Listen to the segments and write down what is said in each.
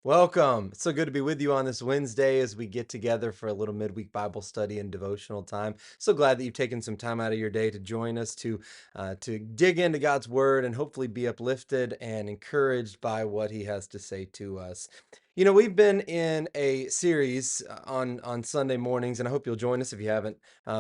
Welcome. It's so good to be with you on this Wednesday as we get together for a little midweek Bible study and devotional time. So glad that you've taken some time out of your day to join us to dig into God's Word and hopefully be uplifted and encouraged by what He has to say to us. You know, we've been in a series on Sunday mornings, and I hope you'll join us if you haven't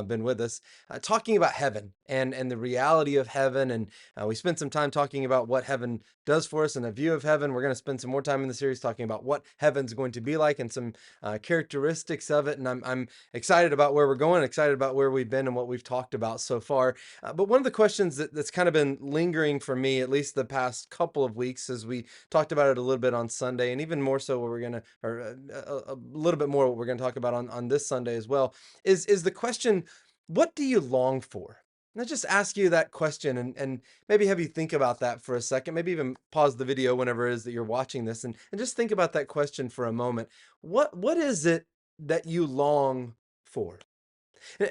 been with us, talking about heaven and the reality of heaven. And we spent some time talking about what heaven does for us and a view of heaven. We're going to spend some more time in the series talking about what heaven's going to be like and some characteristics of it. And I'm excited about where we're going, excited about where we've been and what we've talked about so far. But one of the questions that's kind of been lingering for me, at least the past couple of weeks, as we talked about it a little bit on Sunday, and even more so what we're going to, or a little bit more what we're going to talk about on this Sunday as well, is the question, what do you long for? Let's just ask you that question and maybe have you think about that for a second. Maybe even pause the video whenever it is that you're watching this and just think about that question for a moment. What is it that you long for?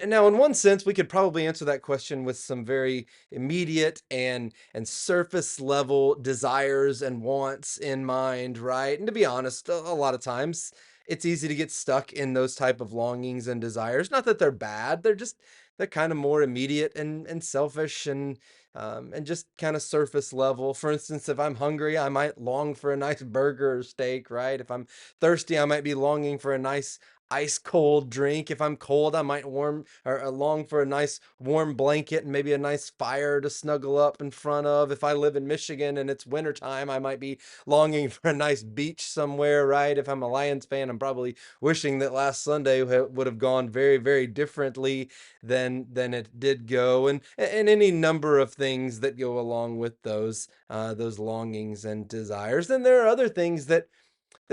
Now, in one sense, we could probably answer that question with some very immediate and surface level desires and wants in mind, right? And to be honest, a lot of times it's easy to get stuck in those type of longings and desires. Not that they're bad; they're kind of more immediate and selfish and just kind of surface level. For instance, if I'm hungry, I might long for a nice burger or steak, right? If I'm thirsty, I might be longing for a nice ice cold drink. If I'm cold, I might warm or long for a nice warm blanket and maybe a nice fire to snuggle up in front of. If I live in Michigan and it's wintertime, I might be longing for a nice beach somewhere, right? If I'm a Lions fan, I'm probably wishing that last Sunday would have gone very, very differently than it did go, and any number of things that go along with those longings and desires. Then there are other things that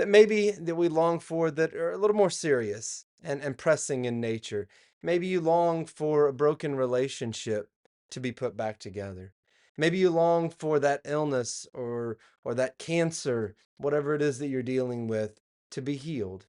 maybe that we long for that are a little more serious and pressing in nature. Maybe you long for a broken relationship to be put back together. Maybe you long for that illness or that cancer, whatever it is that you're dealing with, to be healed.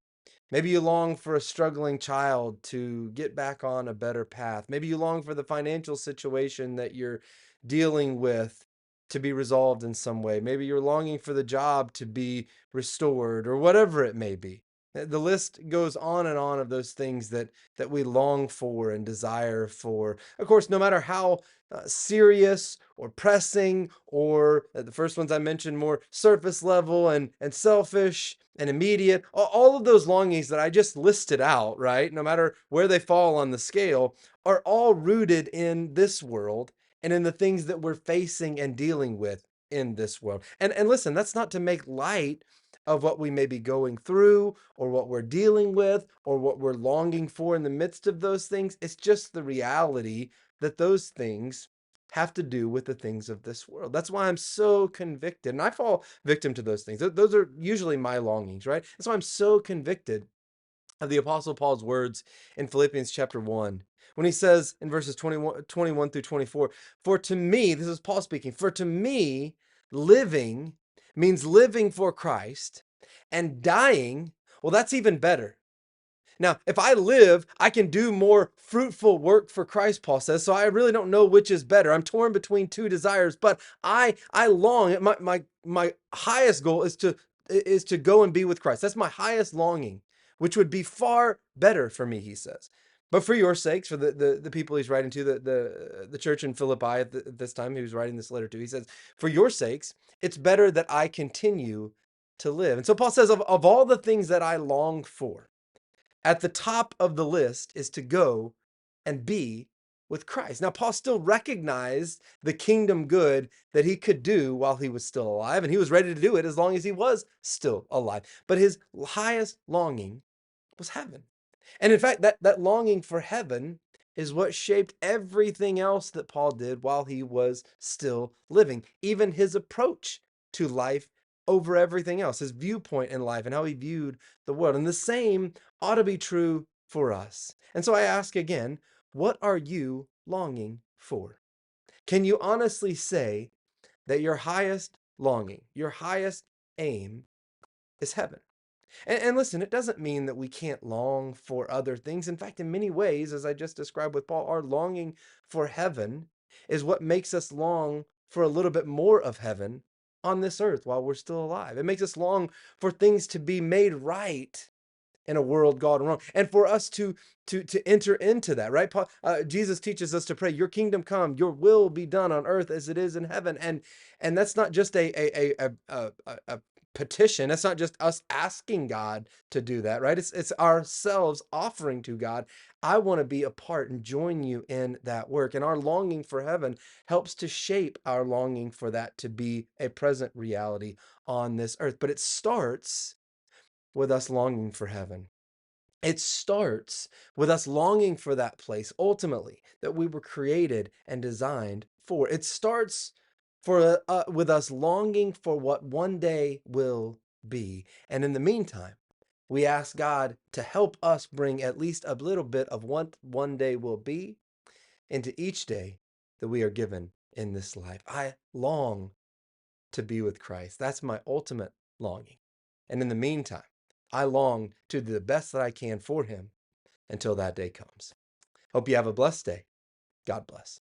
Maybe you long for a struggling child to get back on a better path. Maybe you long for the financial situation that you're dealing with to be resolved in some way. Maybe you're longing for the job to be restored or whatever it may be. The list goes on and on of those things that we long for and desire for. Of course, no matter how serious or pressing or the first ones I mentioned more surface level and selfish and immediate, all of those longings that I just listed out, right? No matter where they fall on the scale, are all rooted in this world and in the things that we're facing and dealing with in this world. And listen, that's not to make light of what we may be going through or what we're dealing with or what we're longing for in the midst of those things. It's just the reality that those things have to do with the things of this world. That's why I'm so convicted. And I fall victim to those things. Those are usually my longings, right? That's why I'm so convicted of the Apostle Paul's words in Philippians chapter 1, when he says in verses 21 through 24, for to me, this is Paul speaking, for to me, living means living for Christ, and dying, well, that's even better. Now, if I live, I can do more fruitful work for Christ, Paul says. So I really don't know which is better. I'm torn between two desires, but I long, my highest goal is to go and be with Christ. That's my highest longing, which would be far better for me, he says. But for your sakes, for the people he's writing to, the church in Philippi at this time, he was writing this letter to, he says, for your sakes, it's better that I continue to live. And so Paul says, of all the things that I long for, at the top of the list is to go and be with Christ. Now, Paul still recognized the kingdom good that he could do while he was still alive, and he was ready to do it as long as he was still alive. But his highest longing was heaven. And in fact, that longing for heaven is what shaped everything else that Paul did while he was still living, even his approach to life over everything else, his viewpoint in life and how he viewed the world. And the same ought to be true for us. And so I ask again, what are you longing for? Can you honestly say that your highest longing, your highest aim is heaven? And listen, it doesn't mean that we can't long for other things. In fact, in many ways, as I just described with Paul, our longing for heaven is what makes us long for a little bit more of heaven on this earth while we're still alive. It makes us long for things to be made right in a world gone wrong, and for us to enter into that, right? Jesus teaches us to pray, "Your kingdom come, your will be done on earth as it is in heaven," and that's not just a petition. That's not just us asking God to do that, right? It's ourselves offering to God, "I want to be a part and join you in that work," and our longing for heaven helps to shape our longing for that to be a present reality on this earth. But it starts with us longing for heaven. It starts with us longing for that place ultimately that we were created and designed for. It starts with us longing for what one day will be. And in the meantime, we ask God to help us bring at least a little bit of what one day will be into each day that we are given in this life. I long to be with Christ. That's my ultimate longing. And in the meantime, I long to do the best that I can for him until that day comes. Hope you have a blessed day. God bless.